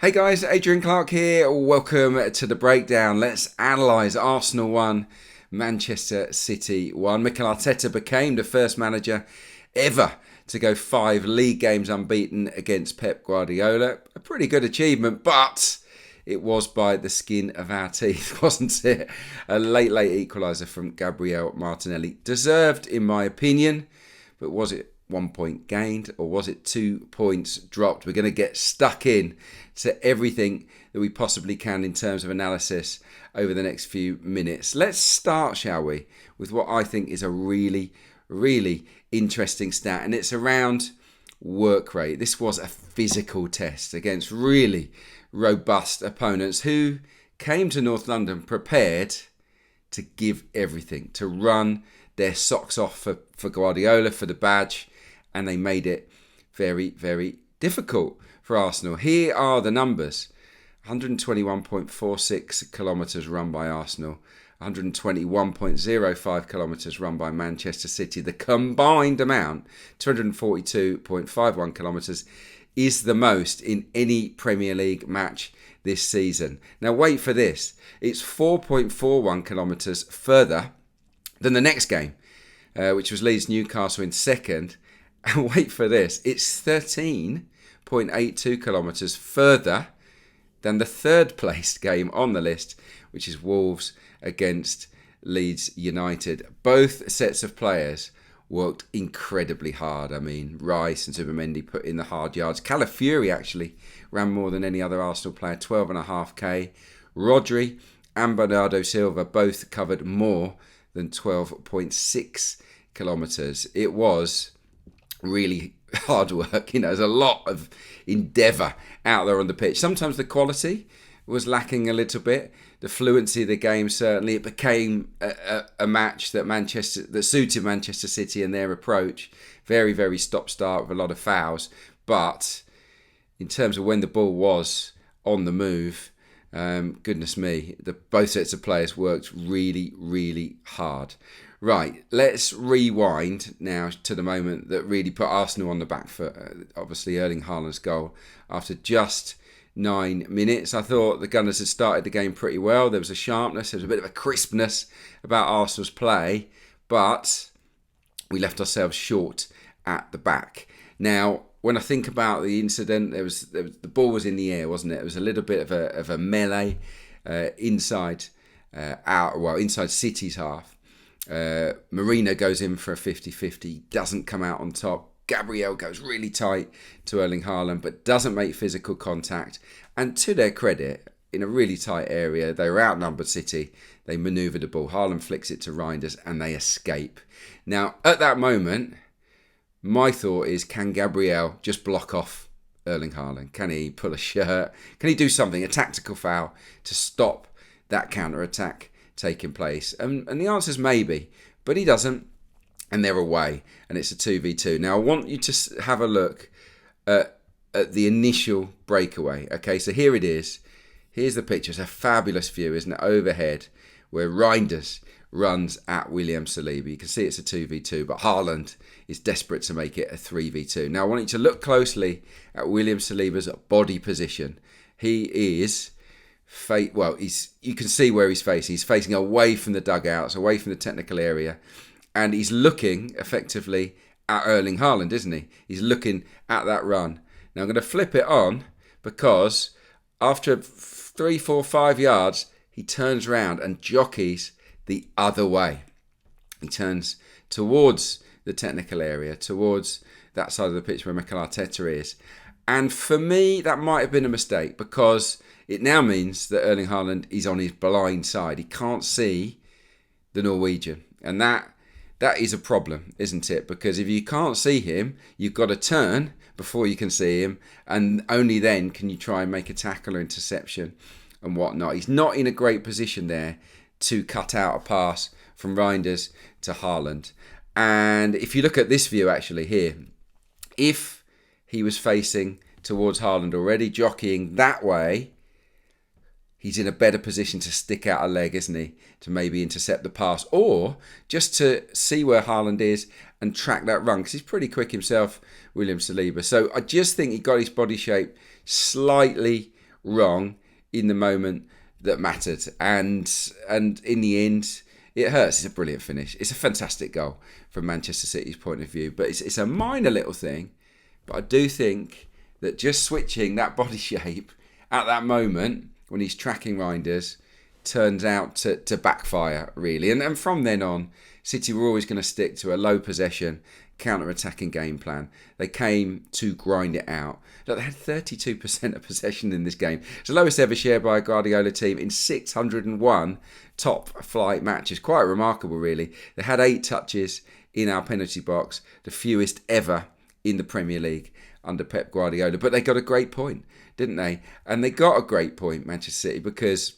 Hey guys, Adrian Clarke here. Welcome to the breakdown. Let's analyse Arsenal 1, Manchester City 1. Mikel Arteta became the first manager ever to go 5 league games unbeaten against Pep Guardiola. A pretty good achievement, but it was by the skin of our teeth, wasn't it? A late equaliser from Gabriel Martinelli. Deserved, in my opinion, but was it 1 point gained or was it 2 points dropped? We're going to get stuck in to everything that we possibly can in terms of analysis over the next few minutes. Let's start, shall we, with what I think is a really interesting stat, and it's around work rate. This was a physical test against really robust opponents who came to North London prepared to give everything, to run their socks off for Guardiola, for the badge, and they made it very difficult for Arsenal. Here are the numbers. 121.46 kilometres run by Arsenal, 121.05 kilometres run by Manchester City. The combined amount, 242.51 kilometres, is the most in any Premier League match this season. Now wait for this. It's 4.41 kilometres further than the next game, which was Leeds-Newcastle in second. And wait for this, it's 13.82 kilometres further than the third placed game on the list, which is Wolves against Leeds United. Both sets of players worked incredibly hard. I mean, Rice and Zubimendi put in the hard yards. Calafiori actually ran more than any other Arsenal player, 12.5k. Rodri and Bernardo Silva both covered more than 12.6 kilometres. It was really hard work. There's a lot of endeavour out there on the pitch. Sometimes the quality was lacking a little bit. The fluency of the game, certainly. It became a match that suited Manchester City and their approach. Very stop-start with a lot of fouls. But in terms of when the ball was on the move, goodness me, both sets of players worked really hard. Right, let's rewind now to the moment that really put Arsenal on the back foot. Obviously, Erling Haaland's goal after just 9 minutes. I thought the Gunners had started the game pretty well. There was a sharpness, there was a bit of a crispness about Arsenal's play, but we left ourselves short at the back. Now, when I think about the incident, the ball was in the air, wasn't it? It was a little bit of a melee inside City's half. Marina goes in for a 50-50, doesn't come out on top. Gabriel goes really tight to Erling Haaland, but doesn't make physical contact. And to their credit, in a really tight area, they were outnumbered City. They manoeuvred the ball. Haaland flicks it to Reinders and they escape. Now, at that moment, my thought is, can Gabriel just block off Erling Haaland? Can he pull a shirt? Can he do something, a tactical foul, to stop that counter-attack taking place? And the answer is maybe, but he doesn't, and they're away, and it's a 2v2. Now I want you to have a look at the initial breakaway. Okay, so here it is. Here's the picture. It's a fabulous view, isn't it, overhead, where Reinders runs at William Saliba. You can see it's a 2v2, but Haaland is desperate to make it a 3v2. Now I want you to look closely at William Saliba's body position. He is you can see where he's facing. He's facing away from the dugouts, away from the technical area, and he's looking effectively at Erling Haaland, isn't he? He's looking at that run. Now I'm going to flip it on because after 3, 4, 5 yards, he turns around and jockeys the other way. He turns towards the technical area, towards that side of the pitch where Mikel Arteta is. And for me, that might have been a mistake because it now means that Erling Haaland is on his blind side. He can't see the Norwegian. And that is a problem, isn't it? Because if you can't see him, you've got to turn before you can see him. And only then can you try and make a tackle or interception and whatnot. He's not in a great position there to cut out a pass from Reinders to Haaland. And if you look at this view actually here, if he was facing towards Haaland already, jockeying that way, he's in a better position to stick out a leg, isn't he? To maybe intercept the pass or just to see where Haaland is and track that run because he's pretty quick himself, William Saliba. So I just think he got his body shape slightly wrong in the moment that mattered. And in the end, it hurts. It's a brilliant finish. It's a fantastic goal from Manchester City's point of view. But it's a minor little thing. But I do think that just switching that body shape at that moment when he's tracking Reinders turns out to backfire, really. And from then on, City were always going to stick to a low possession, counter-attacking game plan. They came to grind it out. Look, they had 32% of possession in this game. It's the lowest ever shared by a Guardiola team in 601 top-flight matches. Quite remarkable, really. They had 8 touches in our penalty box, the fewest ever in the Premier League under Pep Guardiola. But they got a great point, didn't they? And they got a great point, Manchester City, because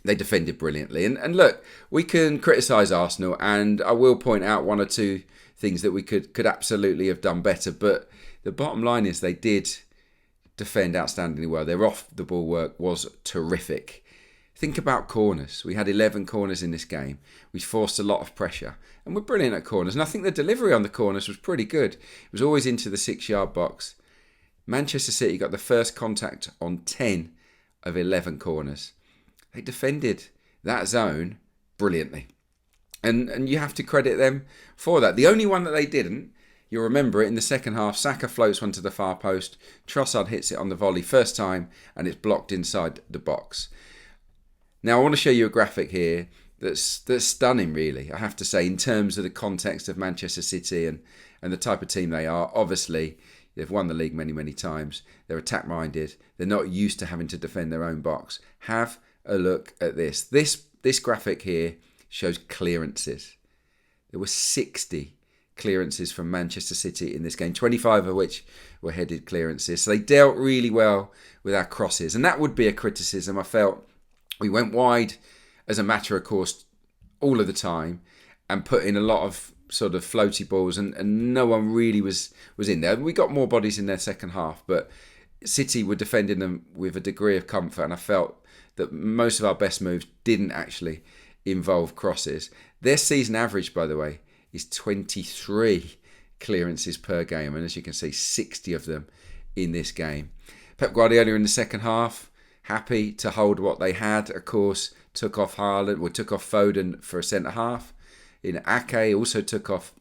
they defended brilliantly. And look, we can criticise Arsenal, and I will point out 1 or 2 things that we could absolutely have done better. But the bottom line is they did defend outstandingly well. Their off-the-ball work was terrific. Think about corners. We had 11 corners in this game. We forced a lot of pressure. And we're brilliant at corners. And I think the delivery on the corners was pretty good. It was always into the 6-yard box. Manchester City got the first contact on 10 of 11 corners. They defended that zone brilliantly. And you have to credit them for that. The only one that they didn't, you'll remember it, in the second half, Saka floats one to the far post, Trossard hits it on the volley first time, and it's blocked inside the box. Now, I want to show you a graphic here that's stunning, really, I have to say, in terms of the context of Manchester City and the type of team they are. Obviously, they've won the league many, many times. They're attack-minded. They're not used to having to defend their own box. Have a look at this. This graphic here shows clearances. There were 60 clearances from Manchester City in this game, 25 of which were headed clearances. So they dealt really well with our crosses. And that would be a criticism. I felt we went wide as a matter of course all of the time and put in a lot of sort of floaty balls, and no one really was in there. We got more bodies in their second half, but City were defending them with a degree of comfort, and I felt that most of our best moves didn't actually involve crosses. Their season average, by the way, is 23 clearances per game, and as you can see, 60 of them in this game. Pep Guardiola in the second half, happy to hold what they had. Of course, took off Foden for a centre half. In Ake, also took off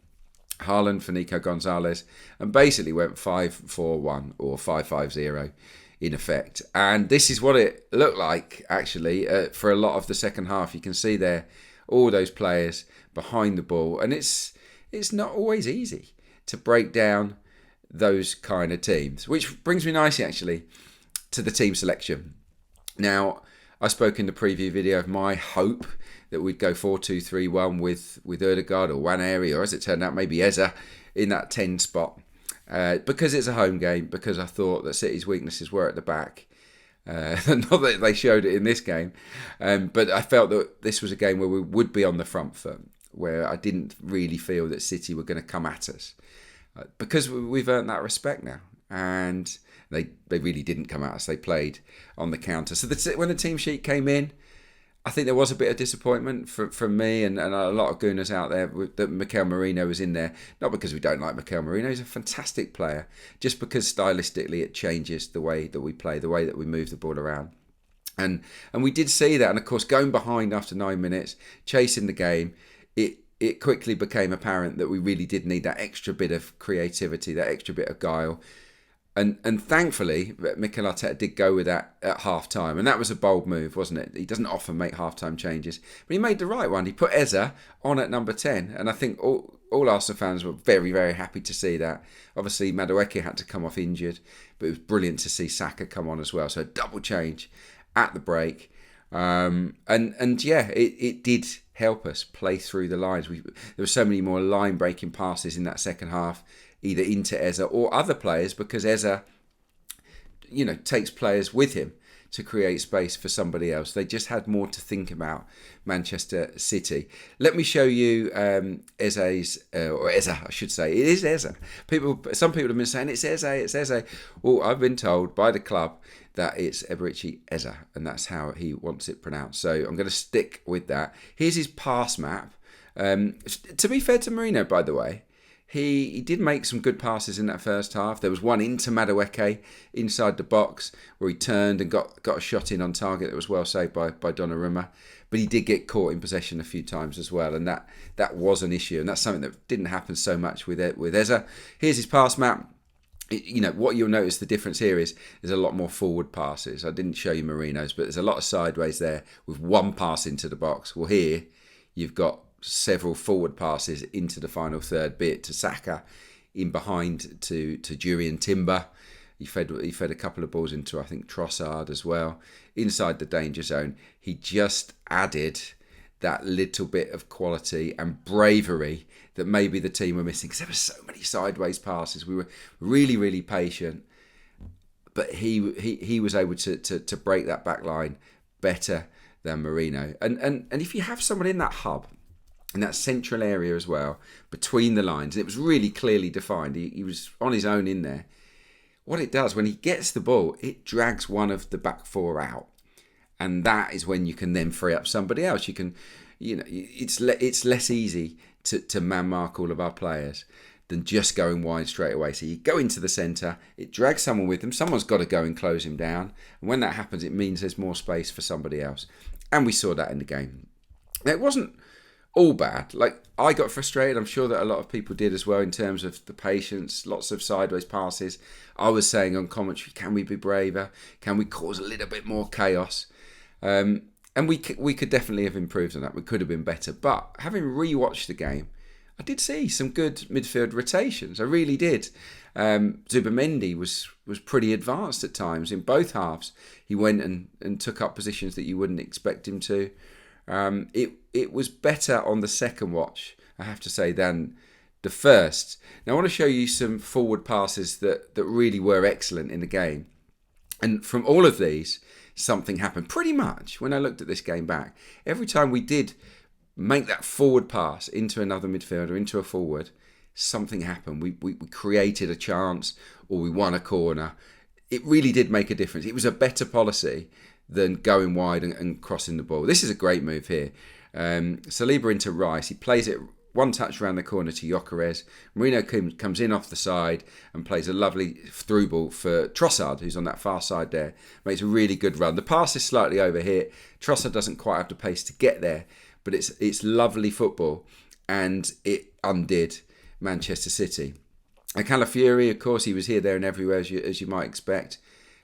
Haaland for Nico Gonzalez, and basically went 5-4-1 or 5-5-0 in effect. And this is what it looked like, actually, for a lot of the second half. You can see there all those players behind the ball, and it's not always easy to break down those kind of teams, which brings me nicely, actually, to the team selection. Now, I spoke in the preview video of my hope that we'd go 4-2-3-1 with Ødegaard or Waneri, or as it turned out, maybe Eze in that 10 spot. Because it's a home game, because I thought that City's weaknesses were at the back. Not that they showed it in this game, but I felt that this was a game where we would be on the front foot, where I didn't really feel that City were going to come at us. Because we've earned that respect now. And they really didn't come at us. They played on the counter. So when the team sheet came in, I think there was a bit of disappointment from me and a lot of gooners out there that Mikel Merino was in there. Not because we don't like Mikel Merino. He's a fantastic player. Just because stylistically it changes the way that we play, the way that we move the ball around. And we did see that. And of course, going behind after 9 minutes, chasing the game, it quickly became apparent that we really did need that extra bit of creativity, that extra bit of guile. And thankfully, Mikel Arteta did go with that at half-time. And that was a bold move, wasn't it? He doesn't often make half-time changes. But he made the right one. He put Eze on at number 10. And I think all Arsenal fans were very, very happy to see that. Obviously, Madueke had to come off injured. But it was brilliant to see Saka come on as well. So a double change at the break. It did help us play through the lines. There were so many more line-breaking passes in that second half, either into Eze or other players, because Eze, takes players with him to create space for somebody else. They just had more to think about, Manchester City. Let me show you Eze's, or Eze, I should say. It is Eze. Some people have been saying it's Eze. Well, I've been told by the club that it's Eberechi Eze, and that's how he wants it pronounced. So I'm going to stick with that. Here's his pass map. To be fair to Mourinho, by the way, He did make some good passes in that first half. There was one into Madueke inside the box where he turned and got a shot in on target that was well saved by Donnarumma. But he did get caught in possession a few times as well, and that was an issue. And that's something that didn't happen so much with Eza. Here's his pass map. What you'll notice the difference here is there's a lot more forward passes. I didn't show you Marino's, but there's a lot of sideways there with one pass into the box. Well, here you've got several forward passes into the final third, be it to Saka, in behind to Jurriën Timber. He fed a couple of balls into, I think, Trossard as well. Inside the danger zone, he just added that little bit of quality and bravery that maybe the team were missing, because there were so many sideways passes. We were really, really patient, but he was able to break that back line better than Marino. And if you have someone in that hub, in that central area as well, between the lines, and it was really clearly defined, he was on his own in there. What it does, when he gets the ball, it drags one of the back four out. And that is when you can then free up somebody else. You can, it's less easy to man mark all of our players than just going wide straight away. So you go into the centre, it drags someone with them. Someone's got to go and close him down. And when that happens, it means there's more space for somebody else. And we saw that in the game. Now, it wasn't all bad. Like, I got frustrated. I'm sure that a lot of people did as well in terms of the patience, lots of sideways passes. I was saying on commentary, can we be braver? Can we cause a little bit more chaos? And we could definitely have improved on that. We could have been better. But having rewatched the game, I did see some good midfield rotations. I really did. Zubimendi was pretty advanced at times in both halves. He went and took up positions that you wouldn't expect him to. It was better on the second watch, I have to say, than the first. Now I want to show you some forward passes that really were excellent in the game. And from all of these, something happened. Pretty much, when I looked at this game back, every time we did make that forward pass into another midfielder, into a forward, something happened. We created a chance, or we won a corner. It really did make a difference. It was a better policy than going wide and crossing the ball. This is a great move here. Saliba into Rice. He plays it one touch around the corner to Gyökeres. Marino comes in off the side and plays a lovely through ball for Trossard, who's on that far side there. Makes a really good run. The pass is slightly overhit. Trossard doesn't quite have the pace to get there, but it's lovely football, and it undid Manchester City. And Calafiori, of course, he was here, there and everywhere, as you might expect.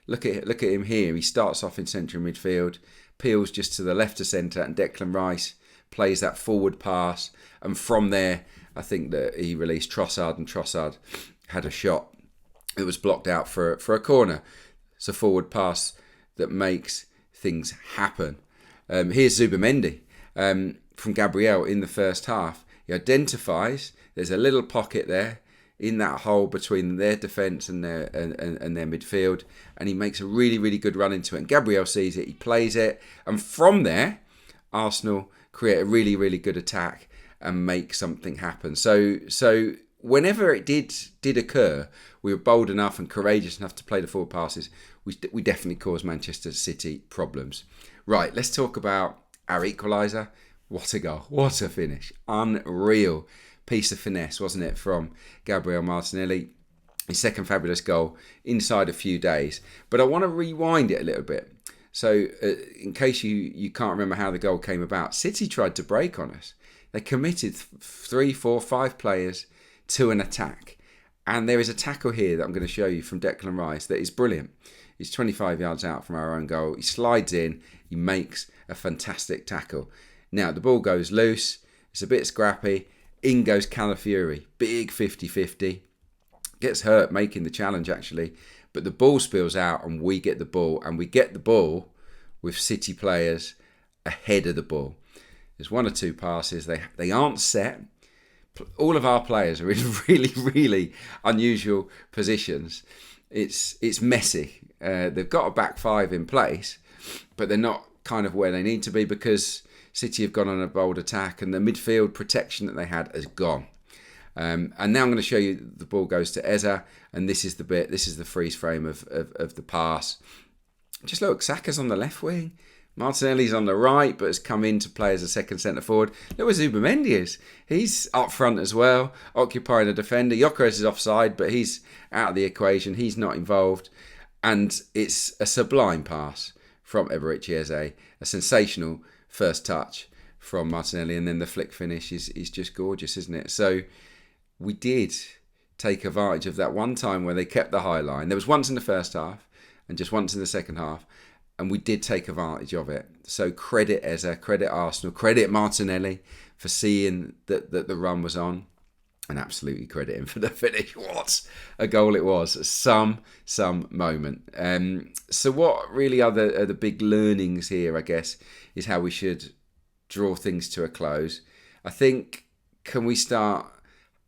Look at him here. He starts off in central midfield, peels just to the left of centre, and Declan Rice plays that forward pass. And from there, I think that he released Trossard, and Trossard had a shot. It was blocked out for a corner. It's a forward pass that makes things happen. Here's Zubimendi from Gabriel in the first half. He identifies there's a little pocket there in that hole between their defence and their midfield, and he makes a really, really good run into it. And Gabriel sees it, he plays it, and from there, Arsenal create a really, really good attack and make something happen. So whenever it did occur, we were bold enough and courageous enough to play the forward passes. We definitely caused Manchester City problems. Right, let's talk about our equaliser. What a goal! What a finish! Unreal piece of finesse, wasn't it, from Gabriel Martinelli? His second fabulous goal inside a few days. But I want to rewind it a little bit. So in case you can't remember how the goal came about, City tried to break on us. They committed 3, 4, 5 players to an attack. And there is a tackle here that I'm going to show you from Declan Rice that is brilliant. He's 25 yards out from our own goal. He slides in. He makes a fantastic tackle. Now, the ball goes loose. It's a bit scrappy. In goes Calafiori. Big 50-50. Gets hurt making the challenge, actually. But the ball spills out and we get the ball. And we get the ball with City players ahead of the ball. There's 1 or 2 passes. They aren't set. All of our players are in really, really unusual positions. It's messy. They've got a back 5 in place, but they're not kind of where they need to be because City have gone on a bold attack and the midfield protection that they had has gone. And now I'm going to show you the ball goes to Eza, and this is the freeze frame of the pass. Just look, Saka's on the left wing. Martinelli's on the right, but has come in to play as a second centre forward. Look where Zubimendi is. He's up front as well, occupying a defender. Gyökeres is offside, but he's out of the equation. He's not involved. And it's a sublime pass from Eberechi Eze. A sensational first touch from Martinelli. And then the flick finish is just gorgeous, isn't it? So we did take advantage of that one time where they kept the high line. There was once in the first half and just once in the second half. And we did take advantage of it. So credit Eze, credit Arsenal, credit Martinelli for seeing that the run was on. And absolutely credit him for the finish. What a goal it was. Some moment. So what really are the big learnings here, I guess, is how we should draw things to a close. I think, can we start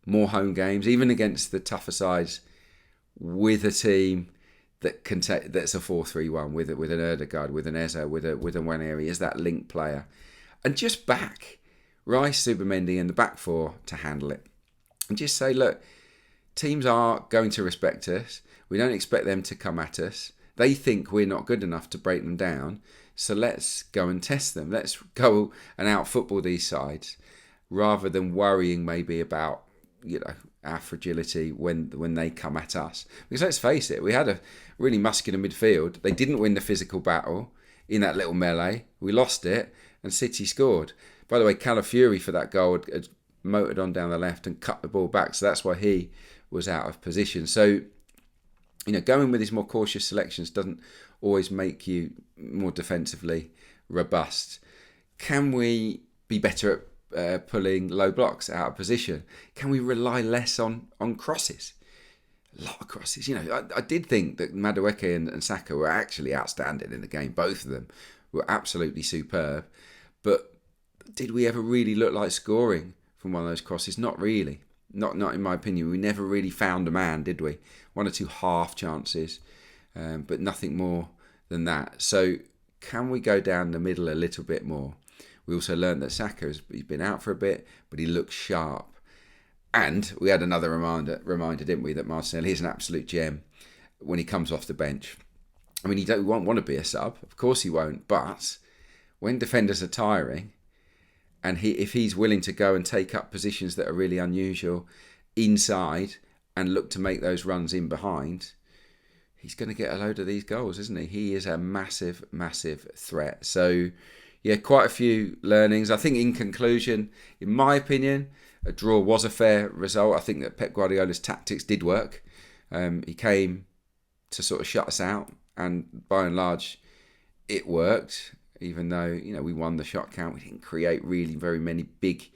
more home games, even against the tougher sides, with a team that can that's a 4-3-1 with an Ødegaard, with an Eze, with a Nwaneri as that link player, and just back Rice, Zubimendi, and the back four to handle it, and just say, look, teams are going to respect us. We don't expect them to come at us. They think we're not good enough to break them down, so let's go and test them. Let's go and out football these sides, rather than worrying maybe about our fragility when they come at us. Because let's face it, we had a really muscular midfield. They didn't win the physical battle in that little melee. We lost it, and City scored. By the way, Calafiori for that goal had motored on down the left and cut the ball back, so that's why he was out of position. So, going with these more cautious selections doesn't always make you more defensively robust. Can we be better at pulling low blocks out of position? Can we rely less on crosses? A lot of crosses. I did think that Madueke and Saka were actually outstanding in the game. Both of them were absolutely superb. But did we ever really look like scoring from one of those crosses? Not really. Not in my opinion. We never really found a man, did we? One or two half chances, but nothing more than that. So can we go down the middle a little bit more? We also learned that Saka he's been out for a bit, but he looks sharp. And we had another reminder, didn't we, that Martinelli is an absolute gem when he comes off the bench. I mean, he won't want to be a sub. Of course he won't. But when defenders are tiring, and if he's willing to go and take up positions that are really unusual inside and look to make those runs in behind, he's going to get a load of these goals, isn't he? He is a massive, massive threat. So, yeah, quite a few learnings. I think in conclusion, in my opinion, a draw was a fair result. I think that Pep Guardiola's tactics did work. He came to sort of shut us out, and by and large, it worked. Even though we won the shot count, we didn't create really very many big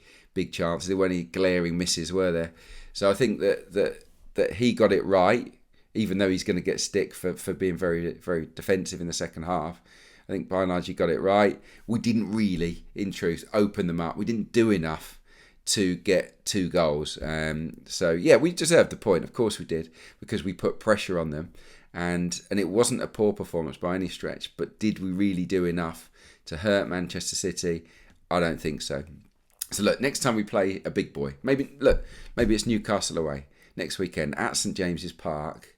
chances. There weren't any glaring misses, were there? So I think that he got it right, even though he's going to get stick for being very, very defensive in the second half. I think by and large he got it right. We didn't really, in truth, open them up. We didn't do enough to get 2 goals. So yeah, we deserved the point. Of course we did, because we put pressure on them. And it wasn't a poor performance by any stretch. But did we really do enough to hurt Manchester City? I don't think so. So look, next time we play a big boy, maybe it's Newcastle away next weekend at St James's Park.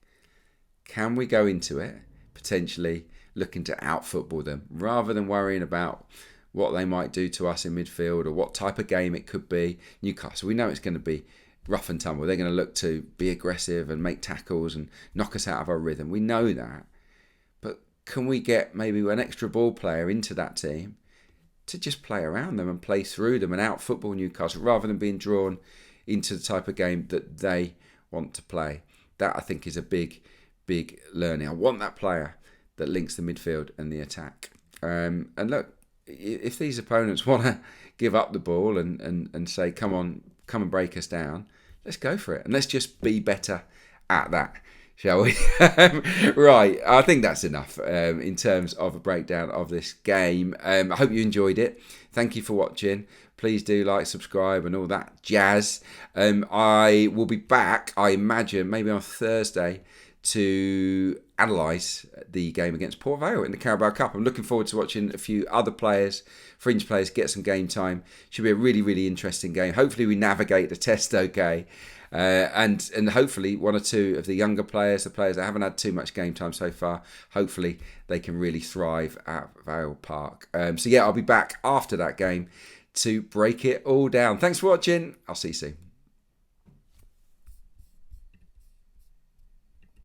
Can we go into it potentially looking to out-football them, rather than worrying about what they might do to us in midfield or what type of game it could be? Newcastle, we know it's going to be rough and tumble. They're going to look to be aggressive and make tackles and knock us out of our rhythm. We know that. But can we get maybe an extra ball player into that team to just play around them and play through them and out-football Newcastle, rather than being drawn into the type of game that they want to play? That, I think, is a big learning. I want that player that links the midfield and the attack. And look, if these opponents want to give up the ball and say, come on, come and break us down, let's go for it. And let's just be better at that, shall we? Right, I think that's enough in terms of a breakdown of this game. I hope you enjoyed it. Thank you for watching. Please do like, subscribe and all that jazz. I will be back, I imagine, maybe on Thursday to analyse the game against Port Vale in the Carabao Cup. I'm looking forward to watching a few other players, fringe players, get some game time. Should be a really, really interesting game. Hopefully we navigate the test okay. And hopefully one or two of the younger players, the players that haven't had too much game time so far, hopefully they can really thrive at Vale Park. So yeah, I'll be back after that game to break it all down. Thanks for watching. I'll see you soon.